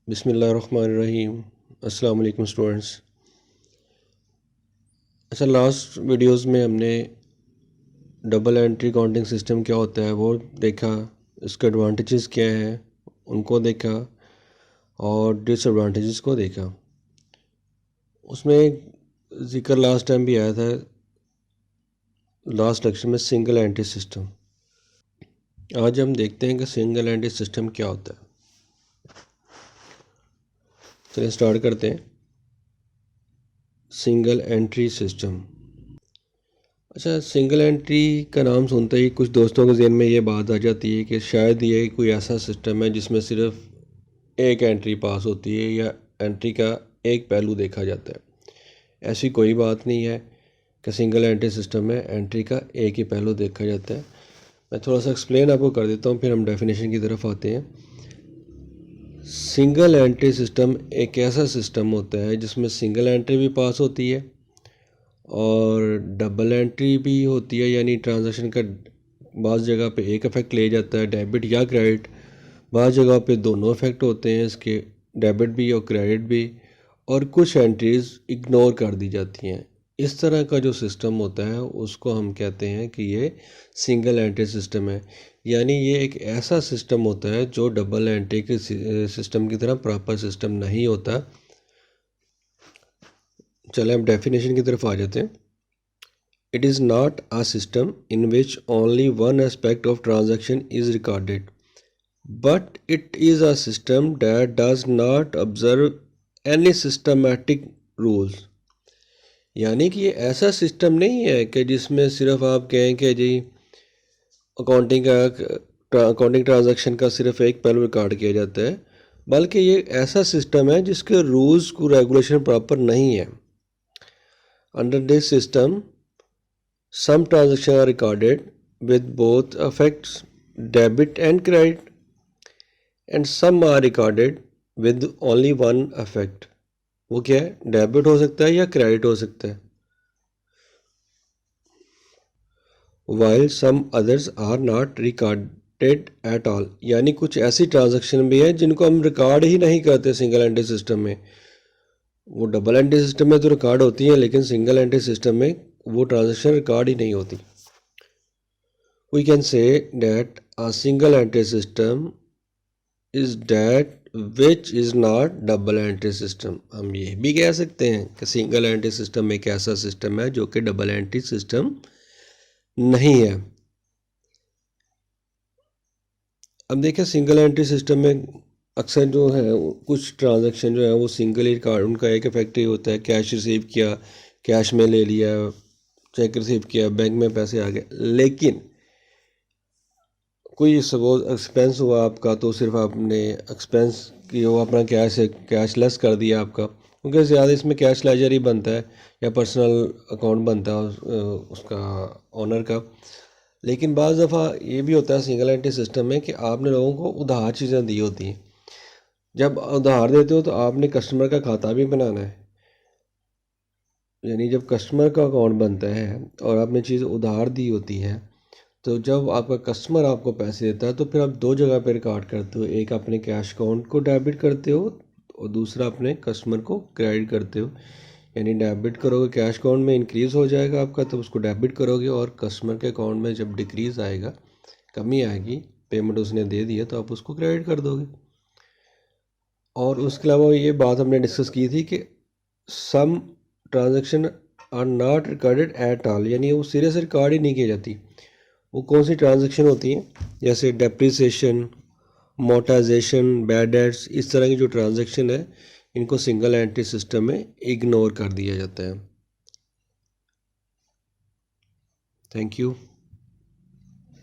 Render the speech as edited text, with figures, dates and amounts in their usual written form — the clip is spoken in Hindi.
बिस्मिल्लाहिर्रहमानिर्रहीम। अस्सलाम वालेकुम स्टूडेंट्स। अच्छा, लास्ट वीडियोस में हमने डबल एंट्री काउंटिंग सिस्टम क्या होता है वो देखा, इसके एडवांटेजेस क्या हैं उनको देखा और डिसएडवांटेजेस को देखा। उसमें जिक्र लास्ट टाइम भी आया था, लास्ट लेक्चर में, सिंगल एंट्री सिस्टम। आज हम देखते हैं कि सिंगल एंट्री सिस्टम क्या होता है। चलिए स्टार्ट करते हैं। Single entry system. अच्छा, सिंगल एंट्री का नाम सुनते ही कुछ दोस्तों के ज़हन में ये बात आ जाती है कि शायद ये कोई ऐसा सिस्टम है जिसमें सिर्फ एक एंट्री पास होती है या एंट्री का एक पहलू देखा जाता है। ऐसी कोई बात नहीं है कि सिंगल एंट्री सिस्टम में एंट्री का एक ही पहलू देखा जाता है। मैं थोड़ा सा एक्सप्लेन आपको कर देता हूँ, फिर हम डेफिनेशन की तरफ आते हैं। सिंगल एंट्री सिस्टम एक ऐसा सिस्टम होता है जिसमें सिंगल एंट्री भी पास होती है और डबल एंट्री भी होती है, यानी ट्रांजैक्शन का बाज़ जगह पे एक इफ़ेक्ट ले जाता है, डेबिट या क्रेडिट। बाज़ जगह पे दोनों इफ़ेक्ट होते हैं इसके, डेबिट भी और क्रेडिट भी, और कुछ एंट्रीज़ इग्नोर कर दी जाती हैं। इस तरह का जो सिस्टम होता है उसको हम कहते हैं कि ये सिंगल एंट्री सिस्टम है। यानी ये एक ऐसा सिस्टम होता है जो डबल एंट्री के सिस्टम की तरह प्रॉपर सिस्टम नहीं होता। चले अब डेफिनेशन की तरफ आ जाते हैं। It is not a system in which only one aspect of transaction is recorded, but it is a system that does not observe any systematic rules। यानी कि ये ऐसा सिस्टम नहीं है कि जिसमें सिर्फ आप कहें कि जी अकाउंटिंग ट्रांजैक्शन का सिर्फ एक पहलू रिकॉर्ड किया जाता है, बल्कि ये ऐसा सिस्टम है जिसके रूल्स को रेगुलेशन प्रॉपर नहीं है। Under this system some transactions are recorded with both effects, debit and credit, and some are recorded with only one effect। वो क्या है? डेबिट हो सकता है या क्रेडिट हो सकता है। While some others are not recorded at all। यानी कुछ ऐसी ट्रांजैक्शन भी है जिनको हम रिकॉर्ड ही नहीं करते सिंगल एंट्री सिस्टम में। वो डबल एंट्री सिस्टम में तो रिकॉर्ड होती है, लेकिन सिंगल एंट्री सिस्टम में वो ट्रांजैक्शन रिकॉर्ड ही नहीं होती। We can say that a single entry system is that which is not double entry system। हम ये भी कह सकते हैं कि सिंगल एंट्री सिस्टम एक ऐसा सिस्टम है जो कि डबल एंट्री सिस्टम नहीं है। अब देखिए, सिंगल एंट्री सिस्टम में अक्सर जो है कुछ ट्रांजैक्शन जो है वो सिंगल ही कार्ड, उनका एक इफेक्ट ही होता है। कैश रिसीव किया, कैश में ले लिया, चेक रिसीव किया, बैंक में पैसे आ गए। लेकिन कोई सपोज एक्सपेंस हुआ आपका, तो सिर्फ आपने एक्सपेंस की वो अपना कैश लेस कर दिया आपका, क्योंकि ज़्यादा इसमें कैश लेजर ही बनता है या पर्सनल अकाउंट बनता है उसका ओनर का। लेकिन बाज़ दफ़ा ये भी होता है सिंगल एंट्री सिस्टम में कि आपने लोगों को उधार चीज़ें दी होती हैं। जब उधार देते हो तो आपने कस्टमर का खाता भी बनाना है। यानी जब कस्टमर का अकाउंट बनता है और आपने चीज़ उधार दी होती है, तो जब आपका कस्टमर आपको पैसे देता है तो फिर आप दो जगह पर रिकॉर्ड करते हो। एक अपने कैश अकाउंट को डेबिट करते हो और दूसरा अपने कस्टमर को क्रेडिट करते हो। यानी डेबिट करोगे, कैश अकाउंट में इंक्रीज़ हो जाएगा आपका, तो उसको डेबिट करोगे, और कस्टमर के अकाउंट में जब डिक्रीज़ आएगा, कमी आएगी, पेमेंट उसने दे दी है, तो आप उसको क्रेडिट कर दोगे। और उसके अलावा ये बात हमने डिस्कस की थी कि some transaction are not recorded at all, यानी वो सिरे से रिकॉर्ड ही नहीं की जाती। वो कौन सी ट्रांजैक्शन होती हैं? जैसे डेप्रिसिएशन, मोटाइजेशन, बैड डेट्स, इस तरह की जो ट्रांजैक्शन है इनको सिंगल एंट्री सिस्टम में इग्नोर कर दिया जाता है। Thank you.